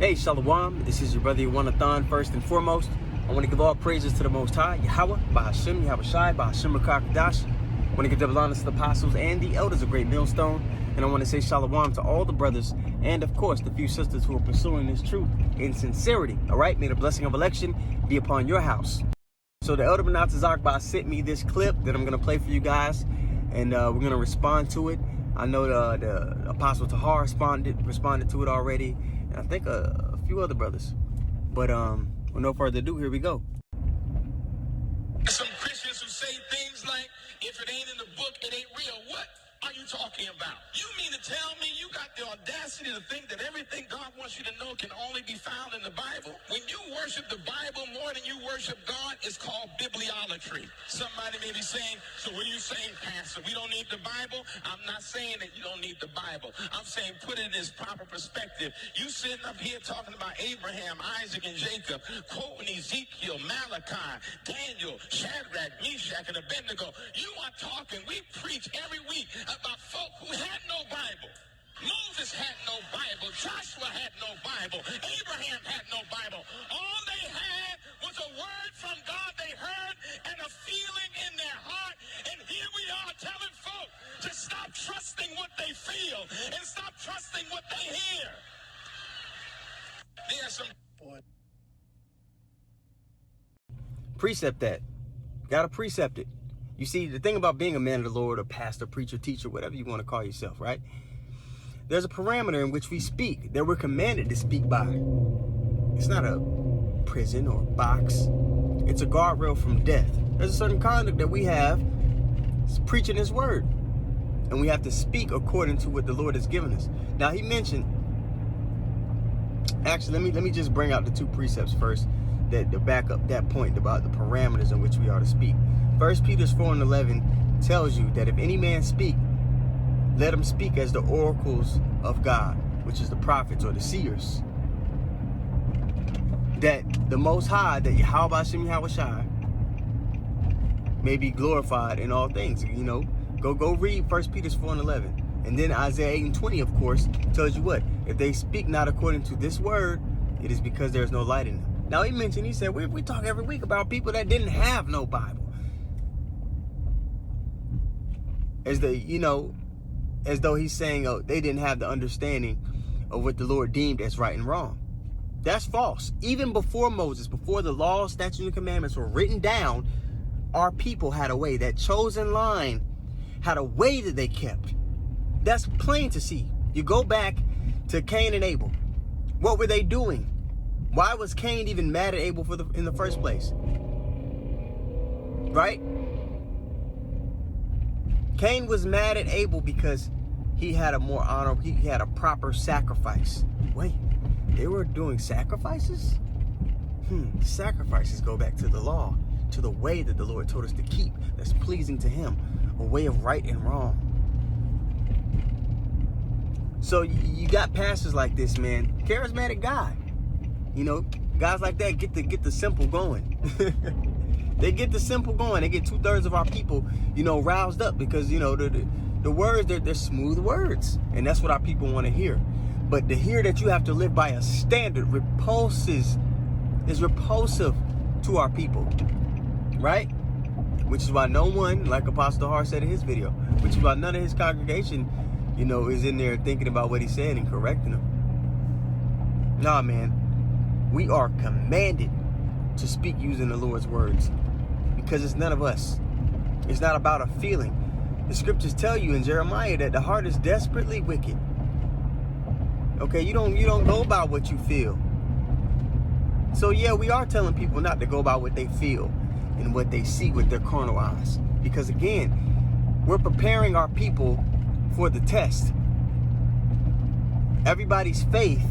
Hey, Shalom, this is your brother Yawanathan. First and foremost, I want to give all praises to the Most High, Yahweh, Bahashim, Yahushai, Bahashim Rakakadash. I want to give double honors to the apostles and the elders of Great Millstone. And I want to say Shalom to all the brothers and, of course, the few sisters who are pursuing this truth in sincerity. All right, may the blessing of election be upon your house. So the Elder Benatazakba sent me this clip that I'm going to play for you guys, and we're going to respond to it. I know the Apostle Tahar responded to it already, and I think a few other brothers. But with no further ado, here we go. Some Christians who say things like, if it ain't in the book, it ain't real. What are you talking about? You mean to tell me you got the audacity to think that everything God wants you to know can only be found in the Bible? When you worship the Bible more than you worship God, it's called bibliolatry. Somebody may be saying, so what are you saying, Pastor? We don't need the Bible? I'm not saying that you don't need the Bible. I'm saying put it in its proper perspective. You sitting up here talking about Abraham, Isaac, and Jacob, quoting Ezekiel, Malachi, Daniel, Shadrach, Meshach, and Abednego. You are talking, we preach every week about folk who had no Bible. Moses had no Bible. Joshua had no Bible. Abraham had no Bible. All they had was a word from God they heard and a feeling in their heart. And here we are telling folk to stop trusting what they feel and stop trusting what they hear. There's some... Precept that. Gotta precept it. You see, the thing about being a man of the Lord, or pastor, preacher, teacher, whatever you want to call yourself, right? There's a parameter in which we speak, that we're commanded to speak by. It's not a prison or box. It's a guardrail from death. There's a certain conduct that we have. It's preaching his word. And we have to speak according to what the Lord has given us. Now, he mentioned, actually, let me just bring out the two precepts first that back up that point about the parameters in which we are to speak. 1 Peter 4:11 tells you that if any man speak, let him speak as the oracles of God, which is the prophets or the seers. That the Most High, that Yahweh Hashem Yahushai, may be glorified in all things. You know, go read 1 Peter 4:11. And then Isaiah 8:20, of course, tells you what? If they speak not according to this word, it is because there is no light in them. Now, he said, we talk every week about people that didn't have no Bible. As though he's saying, oh, they didn't have the understanding of what the Lord deemed as right and wrong. That's false. Even before Moses, before the law, statutes, and commandments were written down, our people had a way. That chosen line had a way that they kept. That's plain to see. You go back to Cain and Abel. What were they doing? Why was Cain even mad at Abel in the first place? Right? Cain was mad at Abel because he had a more honorable, he had a proper sacrifice. Wait, they were doing sacrifices? Sacrifices go back to the law, to the way that the Lord told us to keep, that's pleasing to him, a way of right and wrong. So you got pastors like this, man, charismatic guy. You know, guys like that get the simple going. They get the simple going. They get 2/3 of our people, roused up because, the words, they're smooth words. And that's what our people want to hear. But to hear that you have to live by a standard is repulsive to our people. Right? Which is why no one, like Apostle Tahar said in his video, which is why none of his congregation, is in there thinking about what he said and correcting him. Nah, man. We are commanded to speak using the Lord's words because it's none of us. It's not about a feeling. The scriptures tell you in Jeremiah that the heart is desperately wicked. Okay, you don't go by what you feel. So yeah, we are telling people not to go by what they feel and what they see with their carnal eyes. Because again, we're preparing our people for the test. Everybody's faith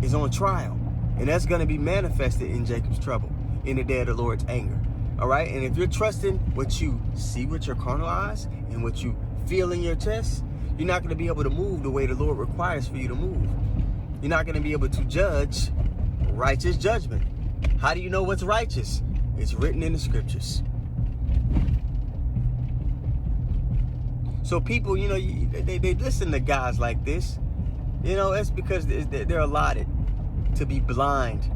is on trial. And that's going to be manifested in Jacob's trouble, in the day of the Lord's anger. All right? And if you're trusting what you see with your carnal eyes and what you feel in your chest, you're not going to be able to move the way the Lord requires for you to move. You're not going to be able to judge righteous judgment. How do you know what's righteous? It's written in the scriptures. So people, they listen to guys like this. You know, it's because they're allotted to be blind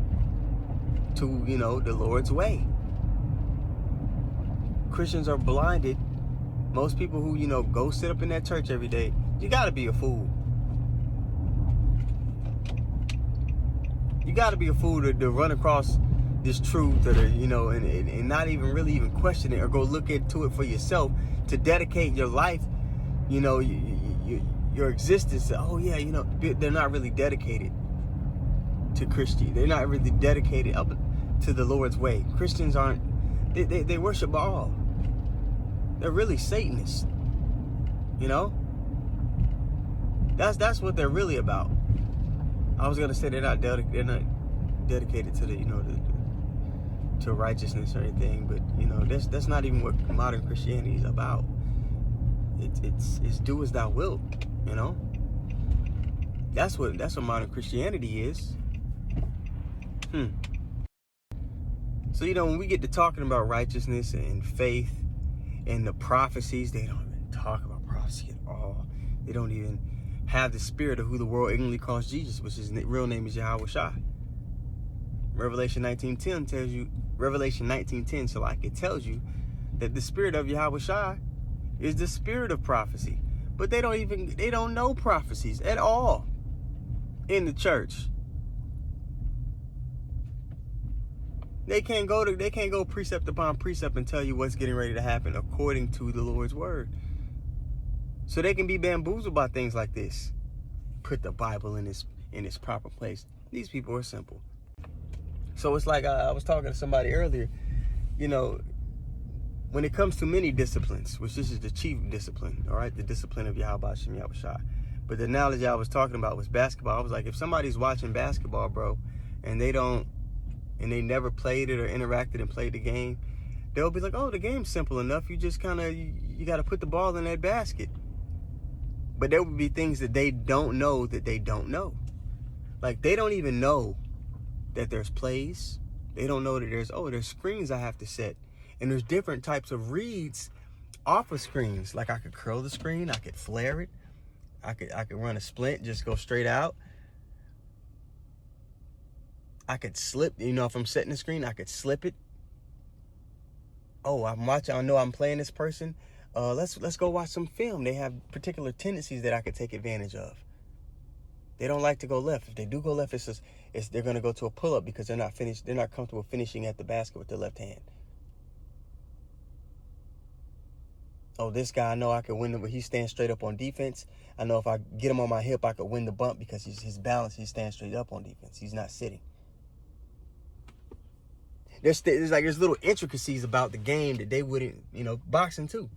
to, you know, the Lord's way. Christians are blinded. Most people who, you know, go sit up in that church every day, you got to be a fool. You got to be a fool to run across this truth, or, you know, and not even really even question it or go look into it for yourself, to dedicate your life, you know, your existence. Oh yeah, you know, they're not really dedicated to Christianity. They're not really dedicated up to the Lord's way. Christians aren't. They worship Baal. They're really Satanists. You know. That's what they're really about. I was gonna say they're not dedicated to the, you know, to righteousness or anything, but you know, that's not even what modern Christianity is about. It's do as thou wilt, you know. That's what modern Christianity is. So, you know, when we get to talking about righteousness and faith and the prophecies, they don't even talk about prophecy at all. They don't even have the spirit of who the world ignorantly calls Jesus, which his real name is Yahweh Shai. Revelation 19:10 tells you, Revelation 19:10, so like it tells you that the spirit of Yahweh Shai is the spirit of prophecy. But they don't know prophecies at all in the church. They can't go precept upon precept and tell you what's getting ready to happen according to the Lord's word. So they can be bamboozled by things like this. Put the Bible in its proper place. These people are simple. So it's like I was talking to somebody earlier, you know, when it comes to many disciplines, which this is the chief discipline, all right, the discipline of Yahweh Shem Yahweh Shai. But the analogy I was talking about was basketball. I was like, if somebody's watching basketball, bro, and they never played it or interacted and played the game, they'll be like, oh, the game's simple enough. You just you got to put the ball in that basket. But there would be things that they don't know that they don't know. Like, they don't even know that there's plays. They don't know that there's screens I have to set. And there's different types of reads off of screens. Like, I could curl the screen. I could flare it. I could run a splint, just go straight out. I could slip, you know, if I'm setting the screen, I could slip it. Oh, I'm watching, I know I'm playing this person. Let's go watch some film. They have particular tendencies that I could take advantage of. They don't like to go left. If they do go left, they're gonna go to a pull-up because they're not comfortable finishing at the basket with their left hand. Oh, this guy, I know I could win him, but he stands straight up on defense. I know if I get him on my hip, I could win the bump because his balance, he stands straight up on defense. He's not sitting. There's little intricacies about the game that they wouldn't, you know, boxing too.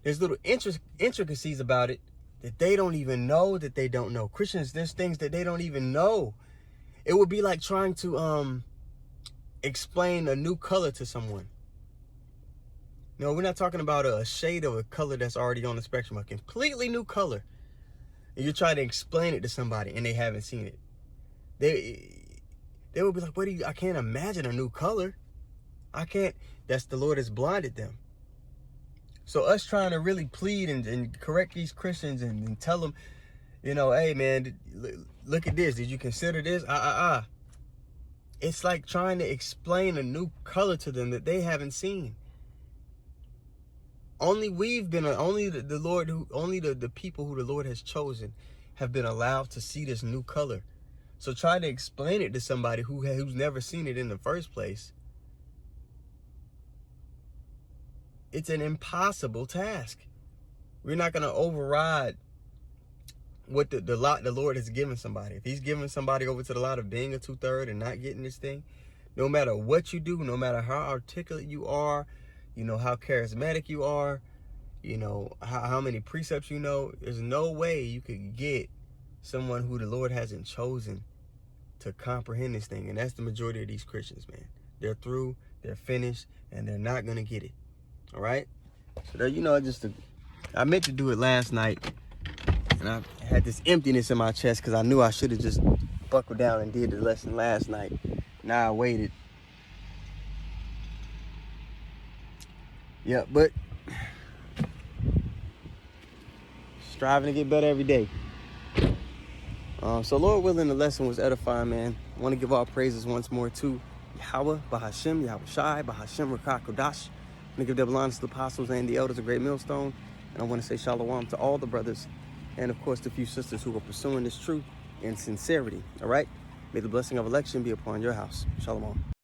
There's little intricacies about it that they don't even know that they don't know. Christians, there's things that they don't even know. It would be like trying to explain a new color to someone. No, we're not talking about a shade of a color that's already on the spectrum, a completely new color. And you're trying to explain it to somebody and they haven't seen it. They would be like, I can't imagine a new color. I can't. That's the Lord has blinded them. So us trying to really plead and correct these Christians and tell them, you know, hey man, look at this. Did you consider this? It's like trying to explain a new color to them that they haven't seen. Only the people who the Lord has chosen have been allowed to see this new color. So try to explain it to somebody who's never seen it in the first place. It's an impossible task. We're not going to override what the lot the Lord has given somebody. If he's giving somebody over to the lot of being a 2/3 and not getting this thing, no matter what you do, no matter how articulate you are, you know, how charismatic you are, you know, how many precepts you know, there's no way you could get someone who the Lord hasn't chosen to comprehend this thing. And that's the majority of these Christians, man. They're through, they're finished, and they're not going to get it. All right? So, that, you know, I meant to do it last night, and I had this emptiness in my chest because I knew I should have just buckled down and did the lesson last night. Now I waited. Yeah, but striving to get better every day. So Lord willing, the lesson was edifying, man. I want to give all praises once more to Yahweh, Bahashem, Yahweh Shai, Bahashem, Rakah, Kodash. I want to give double honors to the apostles and the elders of Great Millstone. And I want to say shalom to all the brothers and, of course, the few sisters who are pursuing this truth in sincerity. All right? May the blessing of election be upon your house. Shalom.